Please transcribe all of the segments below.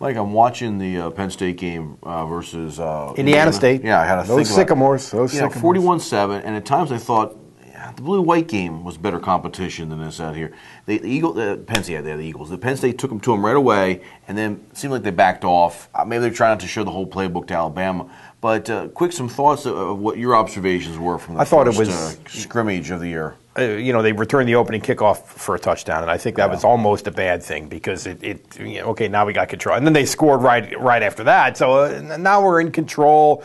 Like I'm watching the Penn State game versus Indiana State. Yeah, I had to think those Sycamores. Those Sycamores. 41-7, and at times I thought the blue-white game was better competition than this out here. The Penn State, they're the Eagles. The Penn State took them to them right away, and then it seemed like they backed off. Maybe they're trying not to show the whole playbook to Alabama. But some thoughts of what your observations were from the first scrimmage of the year. They returned the opening kickoff for a touchdown, and I think that was almost a bad thing because okay, now we got control. And then they scored right after that, so now we're in control.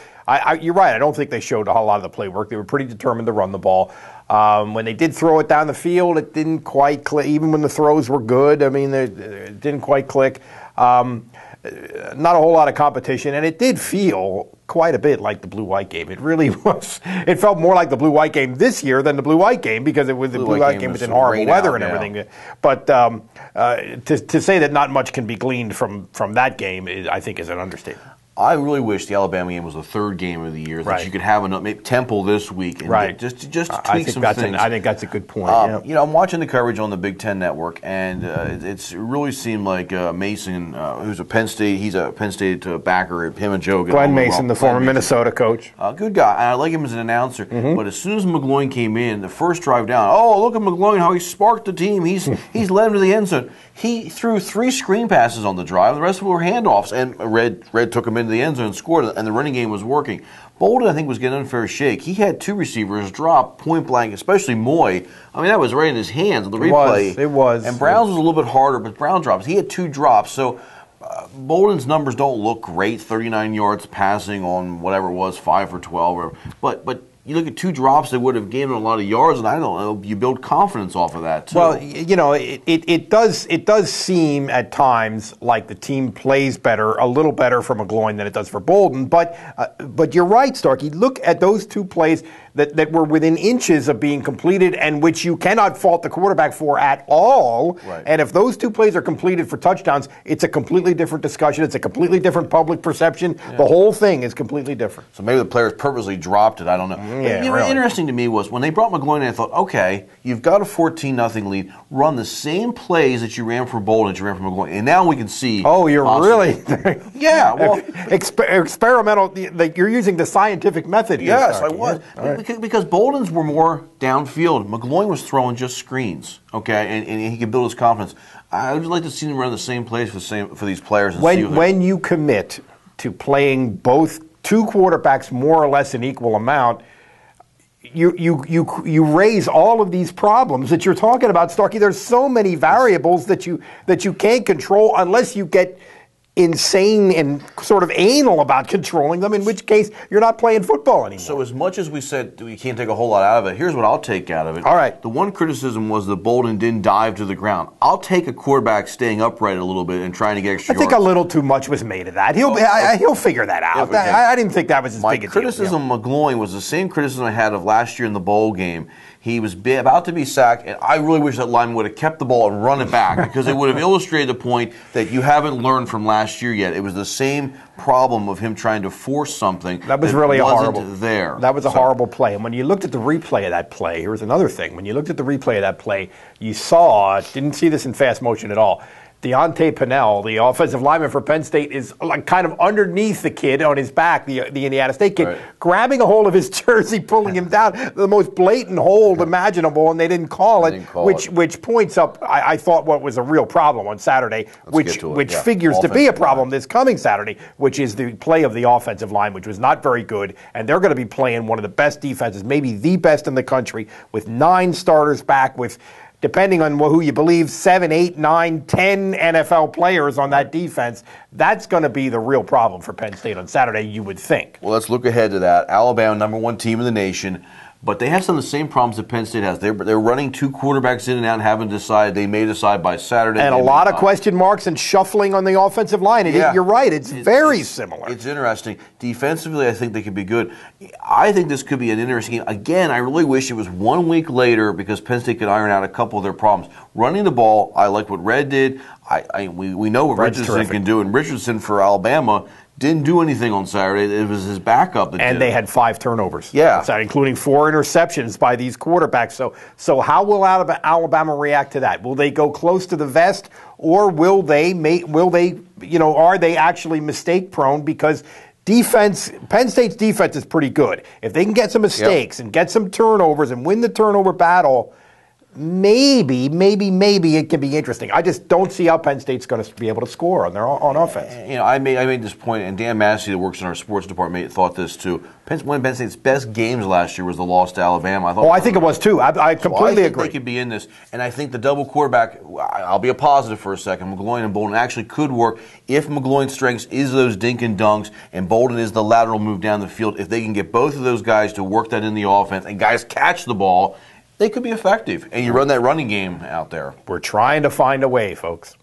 You're right, I don't think they showed a whole lot of the play work. They were pretty determined to run the ball. When they did throw it down the field, it didn't quite click. Even when the throws were good, I mean, it didn't quite click. Not a whole lot of competition, and it did feel quite a bit like the blue-white game. It really was. It felt more like the blue-white game this year than the blue-white game because it was the blue-white game was in horrible weather and everything. But to say that not much can be gleaned from that game, I think, is an understatement. I really wish the Alabama game was the third game of the year, that you could have maybe Temple this week and just tweak some things. I think that's a good point. I'm watching the coverage on the Big Ten Network, and it really seemed like Mason, who's a Penn State, he's a Penn State backer. Him and Joe. Glenn Mason, the former Minnesota coach. Good guy. I like him as an announcer. Mm-hmm. But as soon as McGloin came in, the first drive down, look at McGloin, how he sparked the team. He's led him to the end zone. He threw 3 screen passes on the drive. The rest of them were handoffs, and Red took him into the end zone and scored, and the running game was working. Bolden, I think, was getting an unfair shake. He had 2 receivers drop point blank, especially Moy. I mean, that was right in his hands on the replay. It was. And Brown's was a little bit harder, but Brown drops. He had 2 drops. So Bolden's numbers don't look great. 39 yards passing on whatever it was, 5 for 12. But you look at 2 drops that would have gained a lot of yards, and I don't know, you build confidence off of that, too. Well, it does seem at times like the team plays better, a little better for McGloin than it does for Bolden. But you're right, Starkey. Look at those 2 plays that were within inches of being completed and which you cannot fault the quarterback for at all. Right. And if those 2 plays are completed for touchdowns, it's a completely different discussion. It's a completely different public perception. Yeah. The whole thing is completely different. So maybe the players purposely dropped it. I don't know. Yeah, really. Interesting to me was when they brought McGloin in, I thought, okay, you've got a 14-0 lead. Run the same plays that you ran for Bolden that you ran for McGloin. And now we can see. Oh, you're really? Yeah. Well, experimental. You're using the scientific method here. Yes, I was. Yeah. Because Bolden's were more downfield. McGloin was throwing just screens, okay, and he could build his confidence. I would like to see him run the same plays for these players. And when you commit to playing both 2 quarterbacks more or less an equal amount, you raise all of these problems that you're talking about, Starkey. There's so many variables that you can't control unless you get insane and sort of anal about controlling them, in which case you're not playing football anymore. So as much as we said we can't take a whole lot out of it, here's what I'll take out of it. All right. The one criticism was that Bolden didn't dive to the ground. I'll take a quarterback staying upright a little bit and trying to get extra yards. I think a little too much was made of that. He'll figure that out. I didn't think that was as big a deal. My criticism of McGloin was the same criticism I had of last year in the bowl game. He was about to be sacked, and I really wish that lineman would have kept the ball and run it back because it would have illustrated the point that you haven't learned from last year yet. It was the same problem of him trying to force something that was really horrible. There. That was a horrible play. And when you looked at the replay of that play, here was another thing. When you looked at the replay of that play, you didn't see this in fast motion at all. Deontay Pennell, the offensive lineman for Penn State, is like kind of underneath the kid on his back, the Indiana State kid, grabbing a hold of his jersey, pulling him down, the most blatant hold imaginable, and they didn't call it, which points up, I thought, what was a real problem on Saturday, which figures to be a problem this coming Saturday, which is the play of the offensive line, which was not very good, and they're going to be playing one of the best defenses, maybe the best in the country, with 9 starters back, with, depending on who you believe, 7, 8, 9, 10 NFL players on that defense. That's going to be the real problem for Penn State on Saturday, you would think. Well, let's look ahead to that. Alabama, #1 team in the nation. But they have some of the same problems that Penn State has. They're running 2 quarterbacks in and out and haven't decided. They may decide by Saturday. And a lot of question marks and shuffling on the offensive line. You're right. It's very similar. It's interesting. Defensively, I think they could be good. I think this could be an interesting game. Again, I really wish it was 1 week later because Penn State could iron out a couple of their problems. Running the ball, I like what Red did. We know what Richardson can do. And Richardson for Alabama didn't do anything on Saturday. It was his backup that and did. they had 5 turnovers. Yeah. Including 4 interceptions by these quarterbacks. So how will Alabama react to that? Will they go close to the vest, or are they actually mistake prone? Because Penn State's defense is pretty good. If they can get some mistakes and get some turnovers and win the turnover battle, maybe it can be interesting. I just don't see how Penn State's going to be able to score on offense. I made this point, and Dan Massey, that works in our sports department, thought this too. One of Penn State's best games last year was the loss to Alabama. I think it was too. I completely agree. They could be in this, and I think the double quarterback. I'll be a positive for a second. McGloin and Bolden actually could work if McGloin's strengths is those dink and dunks, and Bolden is the lateral move down the field. If they can get both of those guys to work that in the offense, and guys catch the ball, they could be effective, and you run that running game out there. We're trying to find a way, folks.